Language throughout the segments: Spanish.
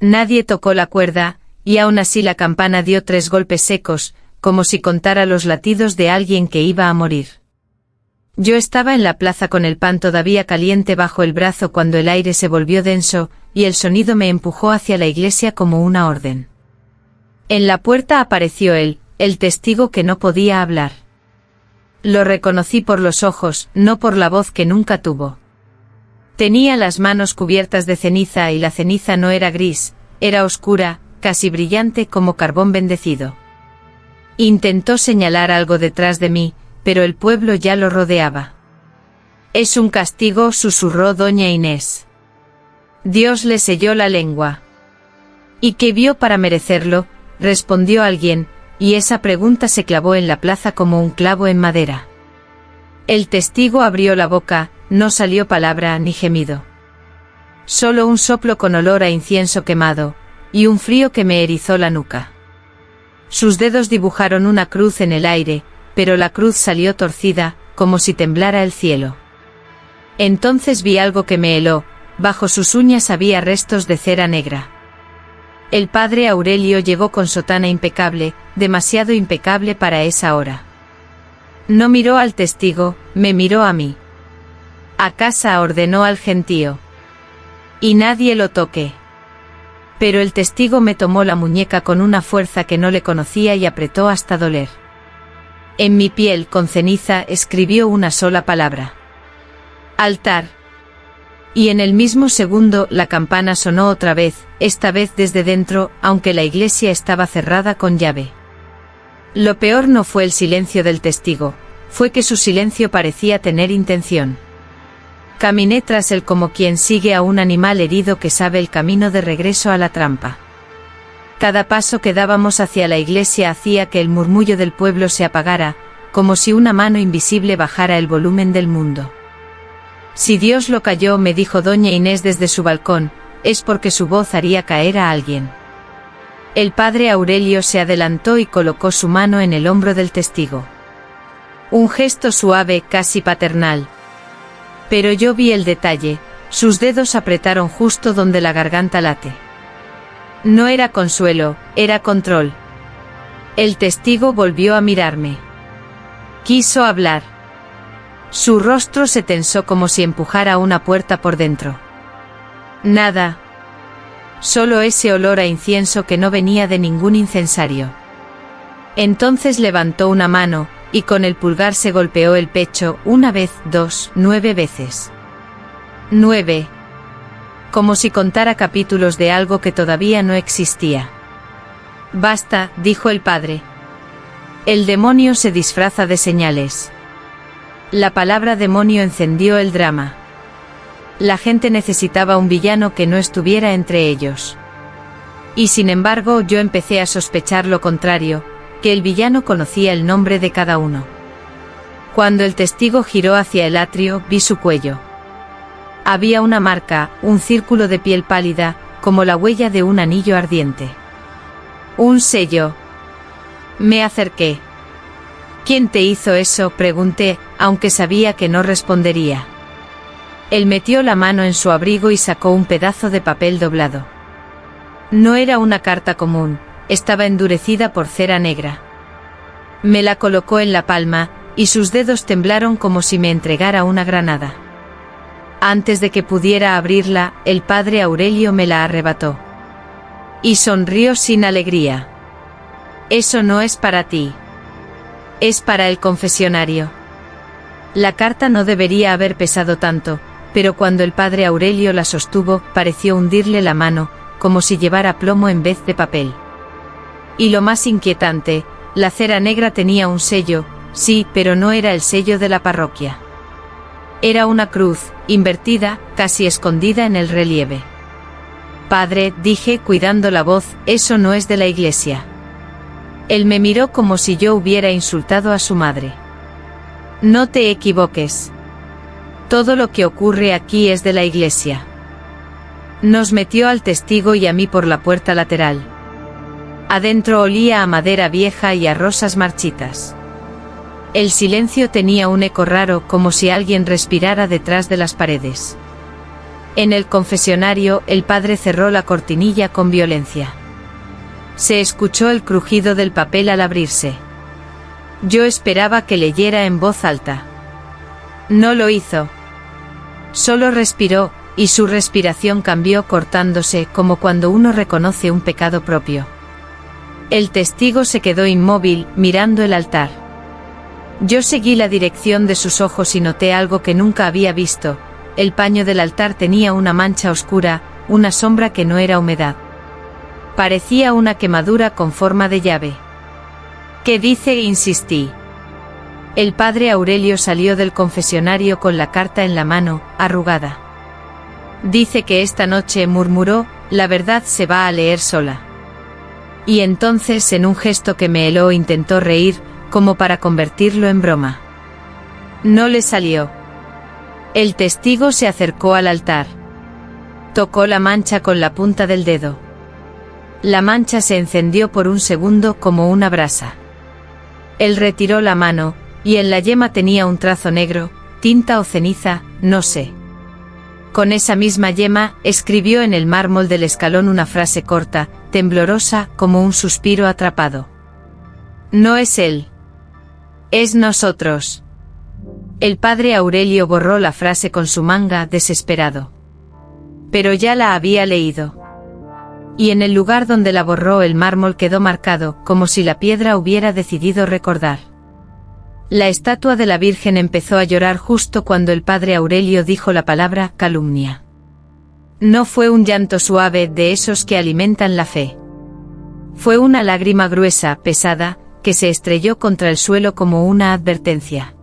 Nadie tocó la cuerda, y aún así la campana dio 3 golpes secos, como si contara los latidos de alguien que iba a morir. Yo estaba en la plaza con el pan todavía caliente bajo el brazo cuando el aire se volvió denso, y el sonido me empujó hacia la iglesia como una orden. En la puerta apareció él, el testigo que no podía hablar. Lo reconocí por los ojos, no por la voz que nunca tuvo. Tenía las manos cubiertas de ceniza y la ceniza no era gris, era oscura, casi brillante como carbón bendecido. Intentó señalar algo detrás de mí, pero el pueblo ya lo rodeaba. «Es un castigo», susurró doña Inés. Dios le selló la lengua. «¿Y qué vio para merecerlo?», respondió alguien, y esa pregunta se clavó en la plaza como un clavo en madera. El testigo abrió la boca, no salió palabra ni gemido. Solo un soplo con olor a incienso quemado, y un frío que me erizó la nuca. Sus dedos dibujaron una cruz en el aire, pero la cruz salió torcida, como si temblara el cielo. Entonces vi algo que me heló, bajo sus uñas había restos de cera negra. El padre Aurelio llegó con sotana impecable, demasiado impecable para esa hora. No miró al testigo, me miró a mí. «A casa», ordenó al gentío. «Y nadie lo toque». Pero el testigo me tomó la muñeca con una fuerza que no le conocía y apretó hasta doler. En mi piel con ceniza escribió una sola palabra. «Altar». Y en el mismo segundo la campana sonó otra vez, esta vez desde dentro, aunque la iglesia estaba cerrada con llave. Lo peor no fue el silencio del testigo, fue que su silencio parecía tener intención. Caminé tras él como quien sigue a un animal herido que sabe el camino de regreso a la trampa. Cada paso que dábamos hacia la iglesia hacía que el murmullo del pueblo se apagara, como si una mano invisible bajara el volumen del mundo. «Si Dios lo calló», me dijo doña Inés desde su balcón, «es porque su voz haría caer a alguien». El padre Aurelio se adelantó y colocó su mano en el hombro del testigo. Un gesto suave, casi paternal. Pero yo vi el detalle, sus dedos apretaron justo donde la garganta late. No era consuelo, era control. El testigo volvió a mirarme. Quiso hablar. Su rostro se tensó como si empujara una puerta por dentro. Nada. Solo ese olor a incienso que no venía de ningún incensario. Entonces levantó una mano, y con el pulgar se golpeó el pecho, 1 vez, 2, 9 veces. 9. Como si contara capítulos de algo que todavía no existía. «Basta», dijo el padre. «El demonio se disfraza de señales». La palabra demonio encendió el drama. La gente necesitaba un villano que no estuviera entre ellos. Y sin embargo yo empecé a sospechar lo contrario, que el villano conocía el nombre de cada uno. Cuando el testigo giró hacia el atrio, vi su cuello. Había una marca, un círculo de piel pálida, como la huella de un anillo ardiente. Un sello. Me acerqué. «¿Quién te hizo eso?», pregunté, aunque sabía que no respondería. Él metió la mano en su abrigo y sacó un pedazo de papel doblado. No era una carta común, estaba endurecida por cera negra. Me la colocó en la palma, y sus dedos temblaron como si me entregara una granada. Antes de que pudiera abrirla, el padre Aurelio me la arrebató. Y sonrió sin alegría. «Eso no es para ti. Es para el confesionario». La carta no debería haber pesado tanto, pero cuando el padre Aurelio la sostuvo, pareció hundirle la mano, como si llevara plomo en vez de papel. Y lo más inquietante, la cera negra tenía un sello, sí, pero no era el sello de la parroquia. Era una cruz, invertida, casi escondida en el relieve. «Padre», dije cuidando la voz, «eso no es de la iglesia». Él me miró como si yo hubiera insultado a su madre. «No te equivoques. Todo lo que ocurre aquí es de la iglesia». Nos metió al testigo y a mí por la puerta lateral. Adentro olía a madera vieja y a rosas marchitas. El silencio tenía un eco raro, como si alguien respirara detrás de las paredes. En el confesionario, el padre cerró la cortinilla con violencia. Se escuchó el crujido del papel al abrirse. Yo esperaba que leyera en voz alta. No lo hizo. Solo respiró, y su respiración cambió cortándose como cuando uno reconoce un pecado propio. El testigo se quedó inmóvil, mirando el altar. Yo seguí la dirección de sus ojos y noté algo que nunca había visto. El paño del altar tenía una mancha oscura, una sombra que no era humedad. Parecía una quemadura con forma de llave. ¿Qué dice? Insistí. El padre Aurelio salió del confesionario con la carta en la mano, arrugada. Dice que esta noche, murmuró, la verdad se va a leer sola. Y entonces, en un gesto que me heló, intentó reír, como para convertirlo en broma. No le salió. El testigo se acercó al altar. Tocó la mancha con la punta del dedo. La mancha se encendió por un segundo como una brasa. Él retiró la mano, y en la yema tenía un trazo negro, tinta o ceniza, no sé. Con esa misma yema, escribió en el mármol del escalón una frase corta, temblorosa, como un suspiro atrapado. No es él. Es nosotros. El padre Aurelio borró la frase con su manga, desesperado. Pero ya la había leído. Y en el lugar donde la borró el mármol quedó marcado, como si la piedra hubiera decidido recordar. La estatua de la Virgen empezó a llorar justo cuando el padre Aurelio dijo la palabra calumnia. No fue un llanto suave de esos que alimentan la fe. Fue una lágrima gruesa, pesada, que se estrelló contra el suelo como una advertencia.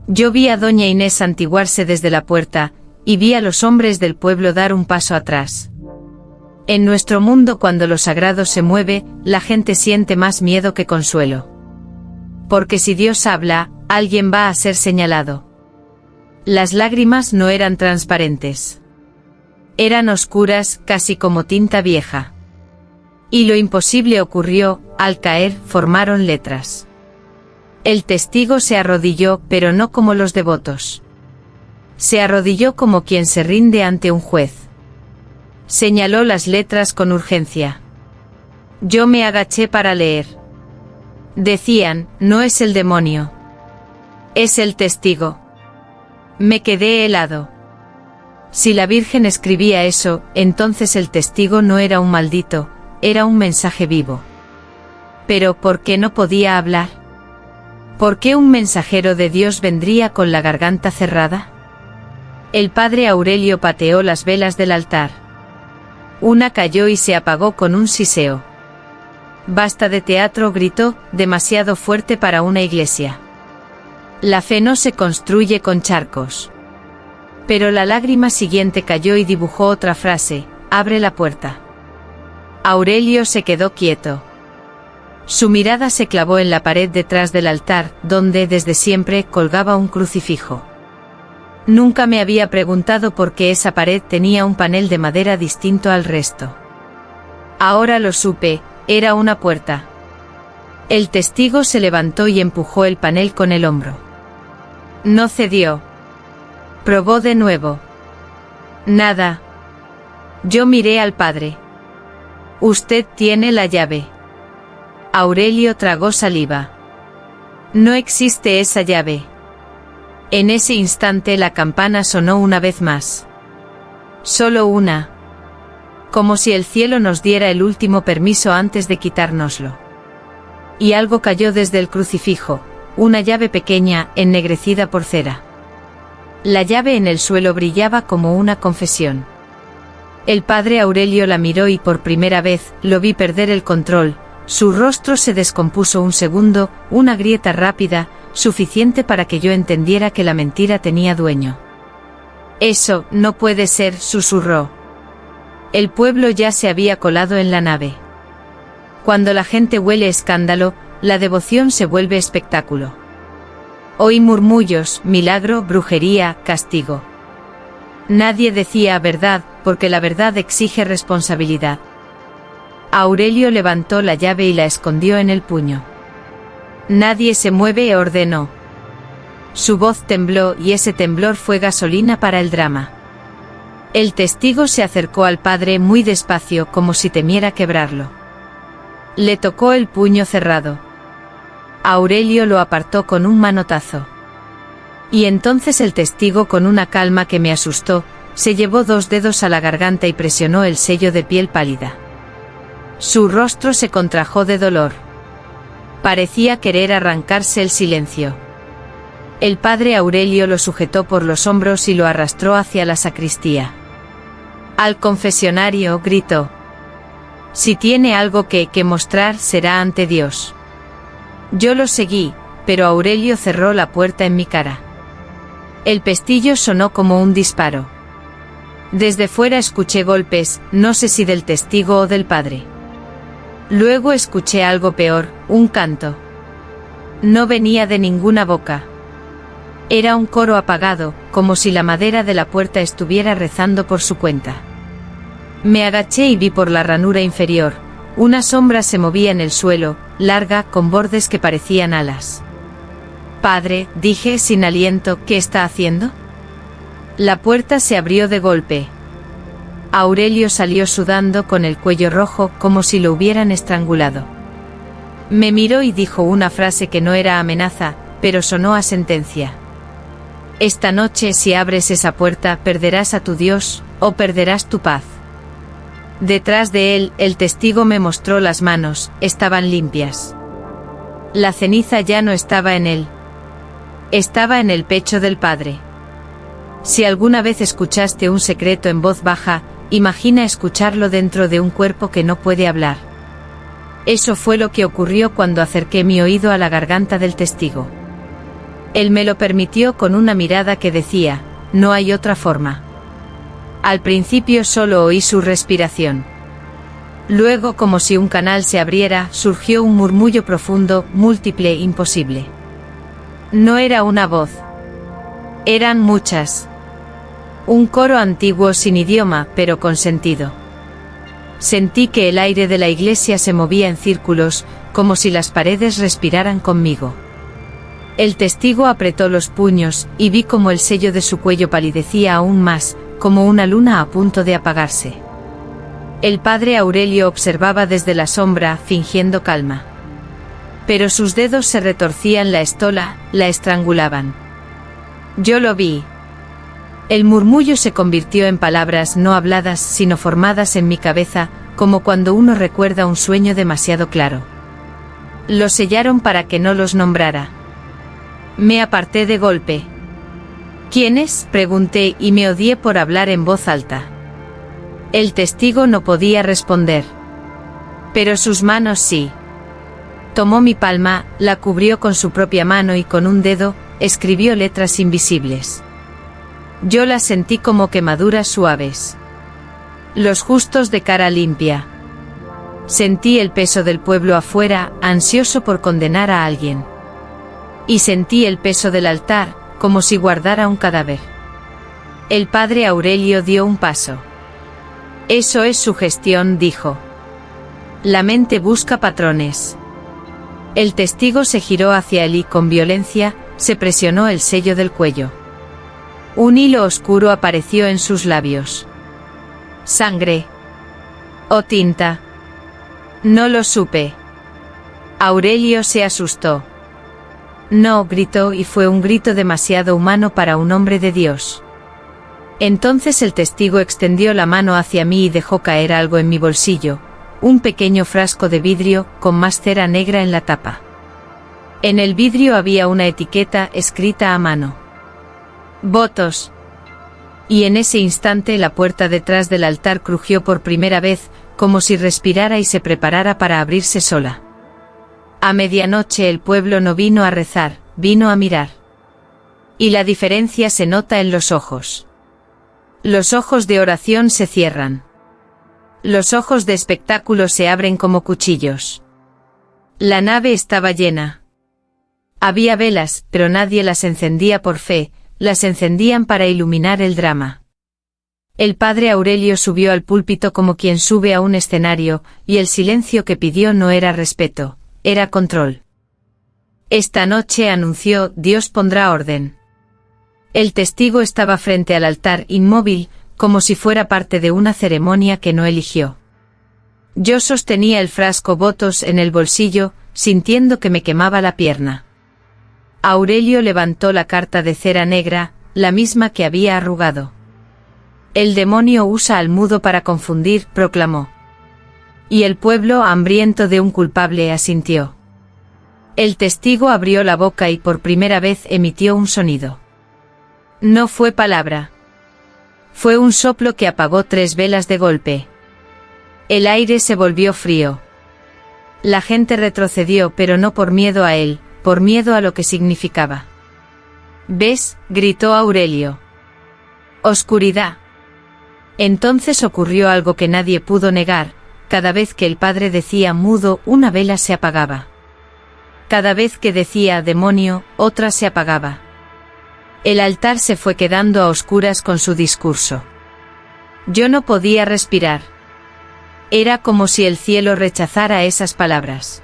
Yo vi a doña Inés santiguarse desde la puerta, y vi a los hombres del pueblo dar un paso atrás. En nuestro mundo, cuando lo sagrado se mueve, la gente siente más miedo que consuelo. Porque si Dios habla, alguien va a ser señalado. Las lágrimas no eran transparentes. Eran oscuras, casi como tinta vieja. Y lo imposible ocurrió, al caer, formaron letras. El testigo se arrodilló, pero no como los devotos. Se arrodilló como quien se rinde ante un juez. Señaló las letras con urgencia. Yo me agaché para leer. Decían, no es el demonio. Es el testigo. Me quedé helado. Si la Virgen escribía eso, entonces el testigo no era un maldito, era un mensaje vivo. Pero ¿por qué no podía hablar? ¿Por qué un mensajero de Dios vendría con la garganta cerrada? El padre Aurelio pateó las velas del altar. Una cayó y se apagó con un siseo. Basta de teatro, gritó, demasiado fuerte para una iglesia. La fe no se construye con charcos. Pero la lágrima siguiente cayó y dibujó otra frase, abre la puerta. Aurelio se quedó quieto. Su mirada se clavó en la pared detrás del altar, donde desde siempre colgaba un crucifijo. Nunca me había preguntado por qué esa pared tenía un panel de madera distinto al resto. Ahora lo supe, era una puerta. El testigo se levantó y empujó el panel con el hombro. No cedió. Probó de nuevo. Nada. Yo miré al padre. Usted tiene la llave. Aurelio tragó saliva. No existe esa llave. En ese instante la campana sonó una vez más. Solo una. Como si el cielo nos diera el último permiso antes de quitárnoslo. Y algo cayó desde el crucifijo, una llave pequeña, ennegrecida por cera. La llave en el suelo brillaba como una confesión. El padre Aurelio la miró y por primera vez lo vi perder el control. Su rostro se descompuso un segundo, una grieta rápida, suficiente para que yo entendiera que la mentira tenía dueño. Eso no puede ser, susurró. El pueblo ya se había colado en la nave. Cuando la gente huele escándalo, la devoción se vuelve espectáculo. Oí murmullos, milagro, brujería, castigo. Nadie decía verdad, porque la verdad exige responsabilidad. Aurelio levantó la llave y la escondió en el puño. Nadie se mueve, ordenó. Su voz tembló y ese temblor fue gasolina para el drama. El testigo se acercó al padre muy despacio como si temiera quebrarlo. Le tocó el puño cerrado. Aurelio lo apartó con un manotazo. Y entonces el testigo, con una calma que me asustó, se llevó 2 dedos a la garganta y presionó el sello de piel pálida. Su rostro se contrajo de dolor. Parecía querer arrancarse el silencio. El padre Aurelio lo sujetó por los hombros y lo arrastró hacia la sacristía. Al confesionario, gritó. Si tiene algo que mostrar, será ante Dios. Yo lo seguí, pero Aurelio cerró la puerta en mi cara. El pestillo sonó como un disparo. Desde fuera escuché golpes, no sé si del testigo o del padre. Luego escuché algo peor, un canto. No venía de ninguna boca. Era un coro apagado, como si la madera de la puerta estuviera rezando por su cuenta. Me agaché y vi por la ranura inferior. Una sombra se movía en el suelo, larga, con bordes que parecían alas. Padre, dije sin aliento, ¿qué está haciendo? La puerta se abrió de golpe. Aurelio salió sudando con el cuello rojo, como si lo hubieran estrangulado. Me miró y dijo una frase que no era amenaza, pero sonó a sentencia. Esta noche, si abres esa puerta, perderás a tu Dios, o perderás tu paz. Detrás de él, el testigo me mostró las manos, estaban limpias. La ceniza ya no estaba en él. Estaba en el pecho del padre. Si alguna vez escuchaste un secreto en voz baja, imagina escucharlo dentro de un cuerpo que no puede hablar. Eso fue lo que ocurrió cuando acerqué mi oído a la garganta del testigo. Él me lo permitió con una mirada que decía, no hay otra forma. Al principio solo oí su respiración. Luego, como si un canal se abriera, surgió un murmullo profundo, múltiple, imposible. No era una voz. Eran muchas. Un coro antiguo sin idioma, pero con sentido. Sentí que el aire de la iglesia se movía en círculos, como si las paredes respiraran conmigo. El testigo apretó los puños, y vi como el sello de su cuello palidecía aún más, como una luna a punto de apagarse. El padre Aurelio observaba desde la sombra, fingiendo calma. Pero sus dedos se retorcían la estola, la estrangulaban. Yo lo vi. El murmullo se convirtió en palabras no habladas, sino formadas en mi cabeza, como cuando uno recuerda un sueño demasiado claro. Lo sellaron para que no los nombrara. Me aparté de golpe. ¿Quiénes?, pregunté, y me odié por hablar en voz alta. El testigo no podía responder. Pero sus manos sí. Tomó mi palma, la cubrió con su propia mano y con un dedo, escribió letras invisibles. Yo las sentí como quemaduras suaves. Los justos de cara limpia. Sentí el peso del pueblo afuera, ansioso por condenar a alguien. Y sentí el peso del altar, como si guardara un cadáver. El padre Aurelio dio un paso. Eso es sugestión, dijo. La mente busca patrones. El testigo se giró hacia él y con violencia, se presionó el sello del cuello. Un hilo oscuro apareció en sus labios. ¿Sangre? ¿O tinta? No lo supe. Aurelio se asustó. No, gritó, y fue un grito demasiado humano para un hombre de Dios. Entonces el testigo extendió la mano hacia mí y dejó caer algo en mi bolsillo, un pequeño frasco de vidrio, con más cera negra en la tapa. En el vidrio había una etiqueta escrita a mano. Votos. Y en ese instante la puerta detrás del altar crujió por primera vez, como si respirara y se preparara para abrirse sola. A medianoche el pueblo no vino a rezar, vino a mirar. Y la diferencia se nota en los ojos. Los ojos de oración se cierran. Los ojos de espectáculo se abren como cuchillos. La nave estaba llena. Había velas, pero nadie las encendía por fe, las encendían para iluminar el drama. El padre Aurelio subió al púlpito como quien sube a un escenario, y el silencio que pidió no era respeto, era control. Esta noche, anunció, Dios pondrá orden. El testigo estaba frente al altar, inmóvil, como si fuera parte de una ceremonia que no eligió. Yo sostenía el frasco Votos en el bolsillo, sintiendo que me quemaba la pierna. Aurelio levantó la carta de cera negra, la misma que había arrugado. El demonio usa al mudo para confundir, proclamó. Y el pueblo, hambriento de un culpable, asintió. El testigo abrió la boca y por primera vez emitió un sonido. No fue palabra. Fue un soplo que apagó 3 velas de golpe. El aire se volvió frío. La gente retrocedió, pero no por miedo a él, por miedo a lo que significaba. ¿Ves?, gritó Aurelio. Oscuridad. Entonces ocurrió algo que nadie pudo negar: cada vez que el padre decía mudo, una vela se apagaba. Cada vez que decía demonio, otra se apagaba. El altar se fue quedando a oscuras con su discurso. Yo no podía respirar. Era como si el cielo rechazara esas palabras.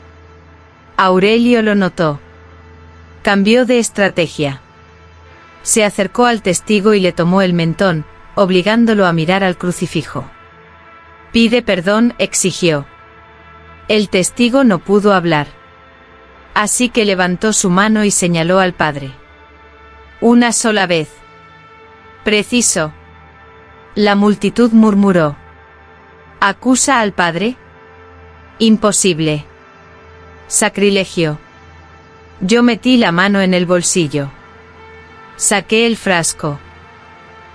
Aurelio lo notó. Cambió de estrategia. Se acercó al testigo y le tomó el mentón, obligándolo a mirar al crucifijo. Pide perdón, exigió. El testigo no pudo hablar. Así que levantó su mano y señaló al padre. Una sola vez. Preciso. La multitud murmuró. ¿Acusa al padre? Imposible. Sacrilegio. Yo metí la mano en el bolsillo. Saqué el frasco.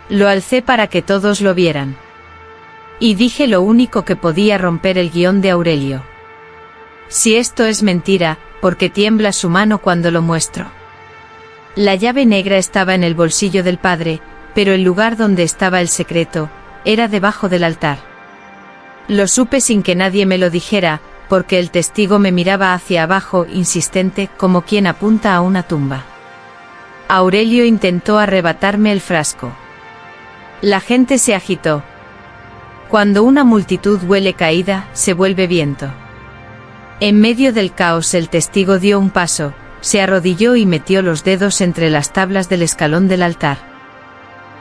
Lo alcé para que todos lo vieran. Y dije lo único que podía romper el guión de Aurelio. Si esto es mentira, ¿por qué tiembla su mano cuando lo muestro? La llave negra estaba en el bolsillo del padre, pero el lugar donde estaba el secreto era debajo del altar. Lo supe sin que nadie me lo dijera, porque el testigo me miraba hacia abajo, insistente, como quien apunta a una tumba. Aurelio intentó arrebatarme el frasco. La gente se agitó. Cuando una multitud huele caída, se vuelve viento. En medio del caos el testigo dio un paso, se arrodilló y metió los dedos entre las tablas del escalón del altar.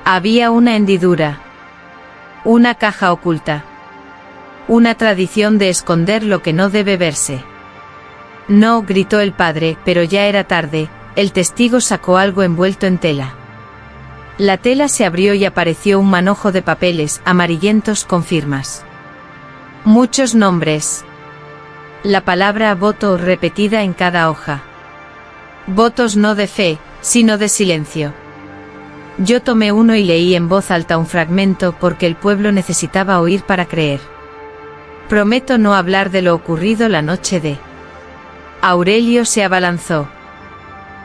Había una hendidura. Una caja oculta. Una tradición de esconder lo que no debe verse. No, gritó el padre, pero ya era tarde. El testigo sacó algo envuelto en tela. La tela se abrió y apareció un manojo de papeles amarillentos con firmas. Muchos nombres. La palabra voto repetida en cada hoja. Votos no de fe, sino de silencio. Yo tomé uno y leí en voz alta un fragmento porque el pueblo necesitaba oír para creer. Prometo no hablar de lo ocurrido la noche de... Aurelio se abalanzó.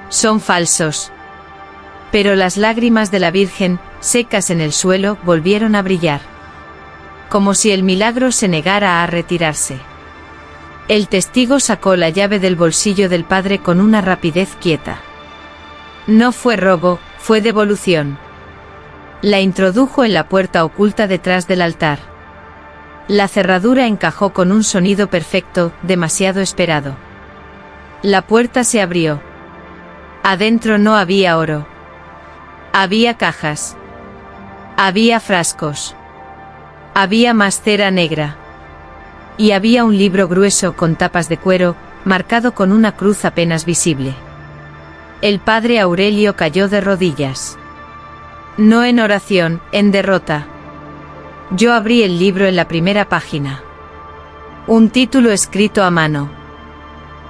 Son falsos. Pero las lágrimas de la Virgen, secas en el suelo, volvieron a brillar. Como si el milagro se negara a retirarse. El testigo sacó la llave del bolsillo del padre con una rapidez quieta. No fue robo, fue devolución. La introdujo en la puerta oculta detrás del altar. La cerradura encajó con un sonido perfecto, demasiado esperado. La puerta se abrió. Adentro no había oro. Había cajas. Había frascos. Había más cera negra. Y había un libro grueso con tapas de cuero, marcado con una cruz apenas visible. El padre Aurelio cayó de rodillas. No en oración, en derrota. Yo abrí el libro en la primera página. Un título escrito a mano.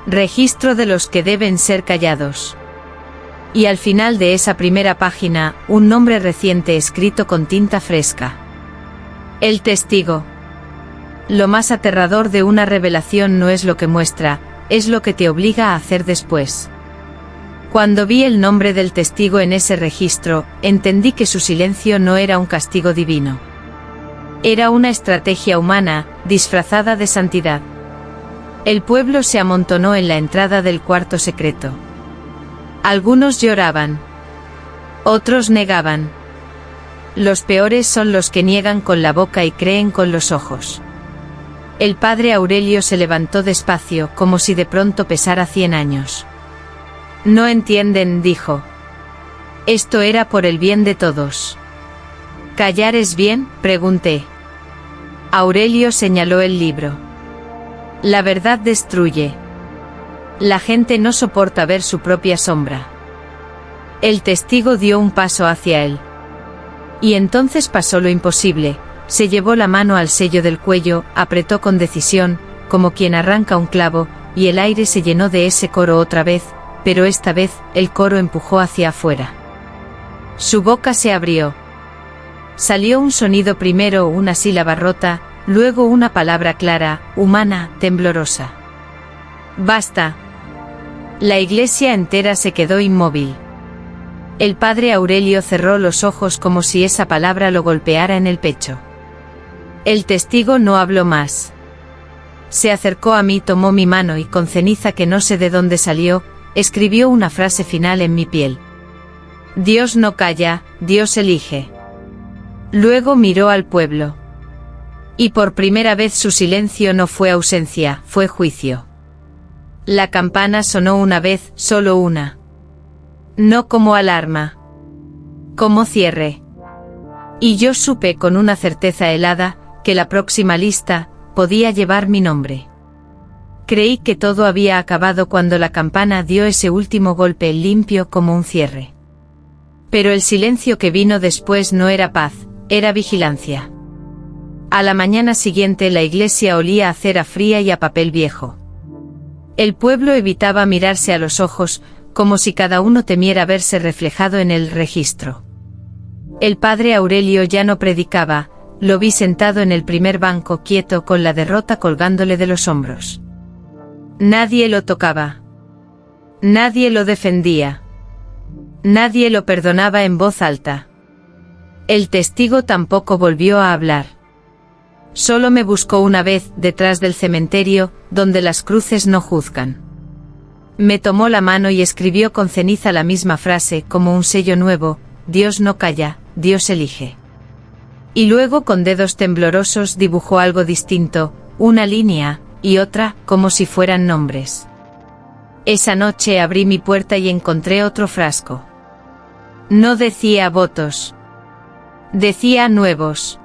Registro de los que deben ser callados. Y al final de esa primera página, un nombre reciente escrito con tinta fresca. El testigo. Lo más aterrador de una revelación no es lo que muestra, es lo que te obliga a hacer después. Cuando vi el nombre del testigo en ese registro, entendí que su silencio no era un castigo divino. Era una estrategia humana, disfrazada de santidad. El pueblo se amontonó en la entrada del cuarto secreto. Algunos lloraban. Otros negaban. Los peores son los que niegan con la boca y creen con los ojos. El padre Aurelio se levantó despacio, como si de pronto pesara 100 años. No entienden, dijo. Esto era por el bien de todos. ¿Callar es bien?, pregunté. Aurelio señaló el libro. La verdad destruye. La gente no soporta ver su propia sombra. El testigo dio un paso hacia él. Y entonces pasó lo imposible, se llevó la mano al sello del cuello, apretó con decisión, como quien arranca un clavo, y el aire se llenó de ese coro otra vez, pero esta vez, el coro empujó hacia afuera. Su boca se abrió. Salió un sonido, primero una sílaba rota, luego una palabra clara, humana, temblorosa. Basta. La iglesia entera se quedó inmóvil. El padre Aurelio cerró los ojos como si esa palabra lo golpeara en el pecho. El testigo no habló más. Se acercó a mí, tomó mi mano y con ceniza que no sé de dónde salió, escribió una frase final en mi piel. Dios no calla, Dios elige. Luego miró al pueblo. Y por primera vez su silencio no fue ausencia, fue juicio. La campana sonó una vez, solo una. No como alarma. Como cierre. Y yo supe con una certeza helada, que la próxima lista, podía llevar mi nombre. Creí que todo había acabado cuando la campana dio ese último golpe limpio como un cierre. Pero el silencio que vino después no era paz, era vigilancia. A la mañana siguiente la iglesia olía a cera fría y a papel viejo. El pueblo evitaba mirarse a los ojos, como si cada uno temiera verse reflejado en el registro. El padre Aurelio ya no predicaba, lo vi sentado en el primer banco quieto con la derrota colgándole de los hombros. Nadie lo tocaba. Nadie lo defendía. Nadie lo perdonaba en voz alta. El testigo tampoco volvió a hablar. Solo me buscó una vez detrás del cementerio, donde las cruces no juzgan. Me tomó la mano y escribió con ceniza la misma frase como un sello nuevo, Dios no calla, Dios elige. Y luego con dedos temblorosos dibujó algo distinto, una línea, y otra, como si fueran nombres. Esa noche abrí mi puerta y encontré otro frasco. No decía votos. Decía nuevos.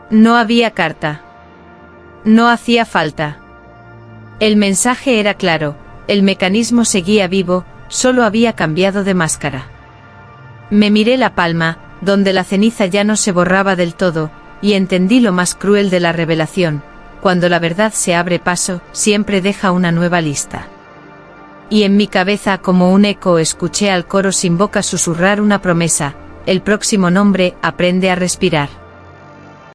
No había carta. No hacía falta. El mensaje era claro, el mecanismo seguía vivo, solo había cambiado de máscara. Me miré la palma, donde la ceniza ya no se borraba del todo, y entendí lo más cruel de la revelación, cuando la verdad se abre paso, siempre deja una nueva lista. Y en mi cabeza como un eco escuché al coro sin boca susurrar una promesa, el próximo nombre, aprende a respirar.